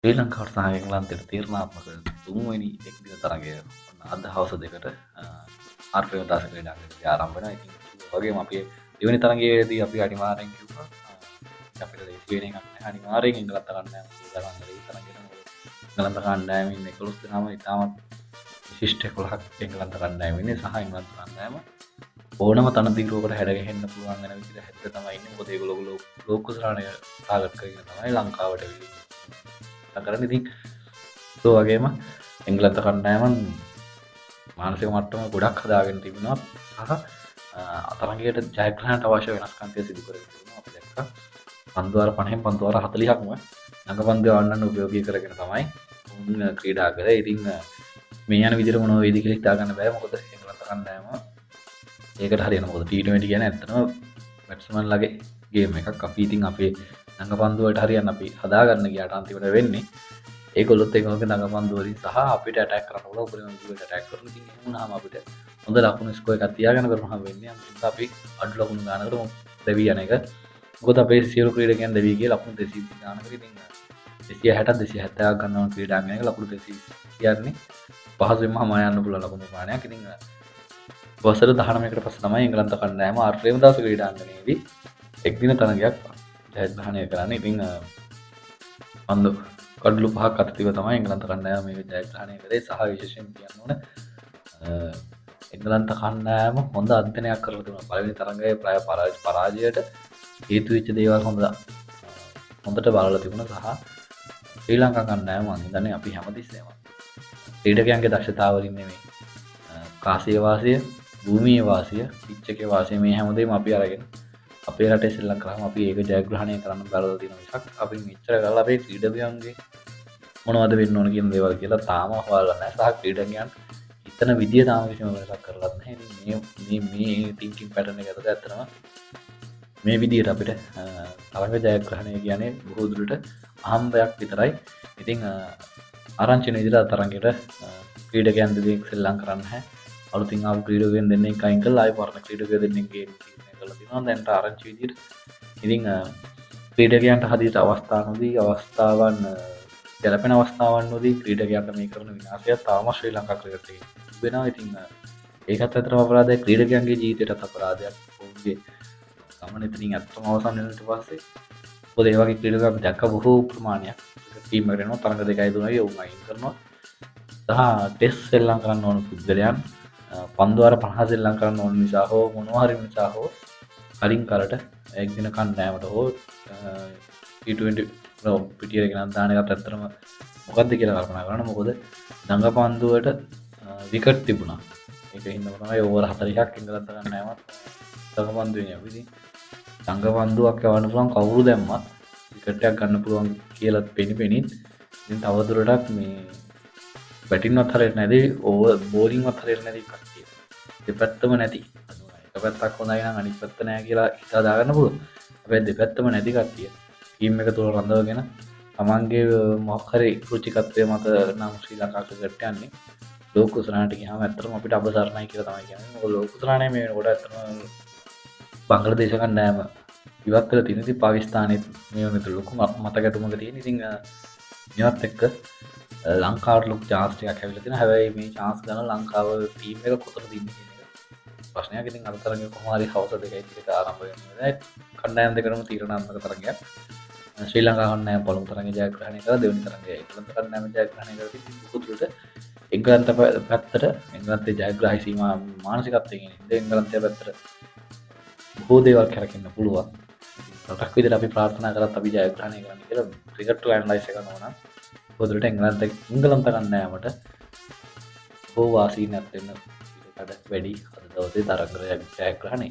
ශ්‍රී ලංකාවට සහ එංගලන්තයට තීරණාත්මක තුන්වෙනි එක්දින තරගය අද හවස දෙකට ආර්ප්‍රේමදාස ක්‍රීඩාංගණයේදී ආරම්භ වෙනවා. ඉතින් වගේම අපි දෙවෙනි තරගයේදී අපි අනිවාර්යෙන් කිව්වා අපිට ලේසි වෙන එකක් නැහැ. අනිවාර්යෙන් එංගලන්ත කණ්ඩායම සූදානම් වෙලා තරගෙට එංගලන්ත කණ්ඩායමින් 11 දෙනාම ඉතාමත් විශිෂ්ට 11ක් එංගලන්ත කණ්ඩායම ඉන්නේ සහ එංගලන්ත කණ්ඩායම ඕනම තනතිරුවකට හැඩගැහෙන්න පුළුවන් වෙන විදිහට හැදලා තමයි ඉන්නේ. මොකද ඒගොල්ලෝ ලෝකුසරණය ටාගට් කරගෙන තමයි ලංකාවට එන්නේ. කරන්න ඉතින් ඒ වගේම එංගලන්ත කණ්ඩායම මානසික මට්ටම ගොඩක් හදාගෙන තිබුණා සහ තරගයට ජයග්‍රහණයට අවශ්‍ය වෙනස්කම් සිදු කරගෙන තිබුණා. අපි දැක්කා පන්දුවාර 50න් පන්දුවාර 40ක්ම ළඟපන්දු වන්නන්න උපයෝගී කරගෙන තමයි උන් ක්‍රීඩා කරේ. ඉතින් මේ යන විදිහට මොනව වේද කියලා හිතා ගන්න බෑ. මොකද එංගලන්ත කණ්ඩායම ඒකට හරියන මොකද T20 කියන්නේ ඇත්තටම බැට්ස්මන්ලගේ ගේම් එකක්. අපි ඉතින් අපේ ළඟපන්දු වලට හරියන්න අපි හදාගන්න ගියාට අන්තිමට වෙන්නේ ඒගොල්ලොත් ඒගොල්ලෝගේ ළඟපන්දු වලින් සහ අපිට ඇටැක් කරන්න ඕන උපරිම විදිහට ඇටැක් කරන. ඉතින් එහෙම වුණාම අපිට හොඳ ලකුණු ස්කෝර් එකක් තියාගෙන කරනවා වෙන්නේ. අන්තිමට අපි අඩු ලකුණු ගන්නකට දෙවි යන එක. මොකද අපේ සියලු ක්‍රීඩකයන් දෙවි ගියේ ලකුණු 220 ගන්නකට. ඉතින් 260 270ක් ගන්නවා ක්‍රීඩාංගණයක ලකුණු 220 කියන්නේ පහසුවෙන්ම හම යන්න පුළුවන් ලකුණු ප්‍රමාණයක්. ඉතින් වසර 19කට පස්සේ තමයි එංගලන්ත කණ්ඩායම ආර්ප්‍රේමදාස ක්‍රීඩාංගණයේදී එක්දින තරගයක් ජයග්‍රහණය කරන්නේ. ඉතින් පන්දු කඩලු පහක් අතතිව තමයි එංගලන්ත කණ්ඩායම මේක ජයග්‍රහණය කරේ සහ විශේෂයෙන් කියන්න ඕන එංගලන්ත කණ්ඩායම හොඳ අධ්‍යයනයක් කරලා තිබුණා. පළවෙනි තරගයේ පරාජයට හේතු වෙච්ච දේවල් හොඳට බලලා තිබුණා සහ ශ්‍රී ලංකා කණ්ඩායම මම හිතන්නේ අපි හැමතිස්සෙම ක්‍රීඩකයන්ගේ දක්ෂතාව වලින් නෙමෙයි කාසිය වාසිය, භූමියේ වාසිය, පිච් එකේ වාසිය මේ හැමදේම අපි අරගෙන අපේ රටේ ශ්‍රී ලංකාවම අපි ඒක ජයග්‍රහණය කරන්න බලලා තියෙන මිසක් අපි මෙච්චර කරලා අපේ ක්‍රීඩකයන්ගේ මොනවද වෙන්න ඕන කියන දේවල් කියලා තාම හොයලා නැහැ. සහ ක්‍රීඩකයන් හිතන විදිය තාම කිසිම වෙනසක් කරලා නැහැ. ඉතින් මේ තින්කින් පැටර්න් එක ඇතුළත ඇත්තටම මේ විදියට අපිට තරග ජයග්‍රහණය කියන්නේ බොහෝ දුරට අහම්බයක් විතරයි. ඉතින් ආරංචි වෙන විදිහට තරගයට ක්‍රීඩකයන් දෙදෙනෙක් සෙල්ලම් කරන්න නැහැ. අලුතින් ආපු ක්‍රීඩකයන් දෙන්නෙක් අයින් කරලා ආයෙ පරණ ක්‍රීඩකයන් දෙන්නෙක් ගේම් කරලා තිනවා. දැන් ආරංචි විදිහට ඉතින් ක්‍රීඩකයන්ට හදිසියට අවස්ථාවන් ගැලපෙන අවස්ථාවන් වලදී ක්‍රීඩකයන්ට මේ කරන විනාශය තාම ශ්‍රී ලංකා ක්‍රිකට් එකේ වෙනවා. ඉතින් ඒකත් අතරම අපරාධයක්, ක්‍රීඩකයන්ගේ ජීවිතයටත් අපරාධයක්. ඔවුන්ගේ ගමන එතනින් අත්‍තරම අවසන් වෙන ඊට පස්සේ මොකද ඒ වගේ ක්‍රීඩකයන් අපි දැක්ක බොහෝ ප්‍රමාණයක් ටීම් එකට එනවා තරඟ 2යි 3යි ඔවුන් අයින් කරනවා. සහ ටෙස්ට් සෙල්ලම් කරන්න ඕන පුද්ගලයන් පන්දුවාර 50 සෙල්ලම් කරන්න ඕන නිසා හෝ මොනවා හරි නිසා හෝ කලින් කරට එක්දින කණ්ඩායමට හෝ T20 පිටියට ගෙනත් දාන එකත් ඇත්තටම මොකද්ද කියලා කල්පනා කරන්න. මොකද දඟ පන්දුවට විකට් තිබුණා. ඒක හින්දාම තමයි ඕවර් 40ක් එංගලන්ත කණ්ඩායමත් දඟ පන්දුවෙන් යවි. ඉතින් දඟ පන්දුවක් යවන්න පුළුවන් කවුරු දැම්මත් විකට් එකක් ගන්න පුළුවන් කියලා පෙනිපෙනින් ඉතින් තවදුරටත් මේ බැටින්වත් හරියට නැති ඕවර් බෝලින්වත් හරියට නැති කට්ටිය. දෙපැත්තම නැති. එක පැත්තක් හොඳයි නම් අනිත් පැත්ත නැහැ කියලා හිතා දාගන්න පුළුවන්. හැබැයි දෙපැත්තම නැති කට්ටිය ටීම් එක තුල රඳවගෙන තමන්ගේ මොකක් හරි රුචිකත්වයේ මත නම් ශ්‍රී ලංකා ක්‍රිකට් යන්නේ ලෝක උසරණට ගියාම ඇත්තටම අපිට අබසරණයි කියලා තමයි කියන්නේ. මොකද ලෝක උසරණේ මේ වෙනකොට ඇත්තටම බංග්ලාදේශ කණ්ඩායම ඉවත් වෙලා තියෙන. ඉතින් පාකිස්තානෙත් මේ වෙනකොට ලොකු මත ගැටුමක තියෙන. ඉතින් මේවත් එක්ක ලංකාවට ලොකු chance ටිකක් ඇවිල්ලා තියෙනවා. හැබැයි මේ chance ගන්න ලංකාව ටීම් එක කොතනද ඉන්නේ කියන එක ප්‍රශ්නයක්. ඉතින් අර තරඟේ කොහොම හරි හවස 2යි ටික ආරම්භ වෙනවා. කණ්ඩායම් දෙකම තීරණාත්මක තරඟයක්. ශ්‍රී ලංකා කණ්ඩායම පළමු තරඟය ජයග්‍රහණය කරලා දෙවෙනි තරඟය එංගලන්ත කණ්ඩායම ජයග්‍රහණය කරලා ඉතින් පුදුරට එංගලන්ත පැත්තට එංගලන්තයේ ජයග්‍රාහී සීමා මානසිකත්වයෙන් ඉන්නේ එංගලන්තයේ පැත්තට බොහෝ දේවල් කරකින්න පුළුවන්. රටක් විදිහට අපි ප්‍රාර්ථනා කරත් අපි ජයග්‍රහණය කරන්න කියලා ක්‍රිකට් ඇනලයිස් එක කරනවා නම් පුදුරට එංගලන්ත කණ්ඩායමට බොහෝ වාසීනක් වෙන්න ඉඩ වැඩි අද දවසේ තරඟ ජයග්‍රහණය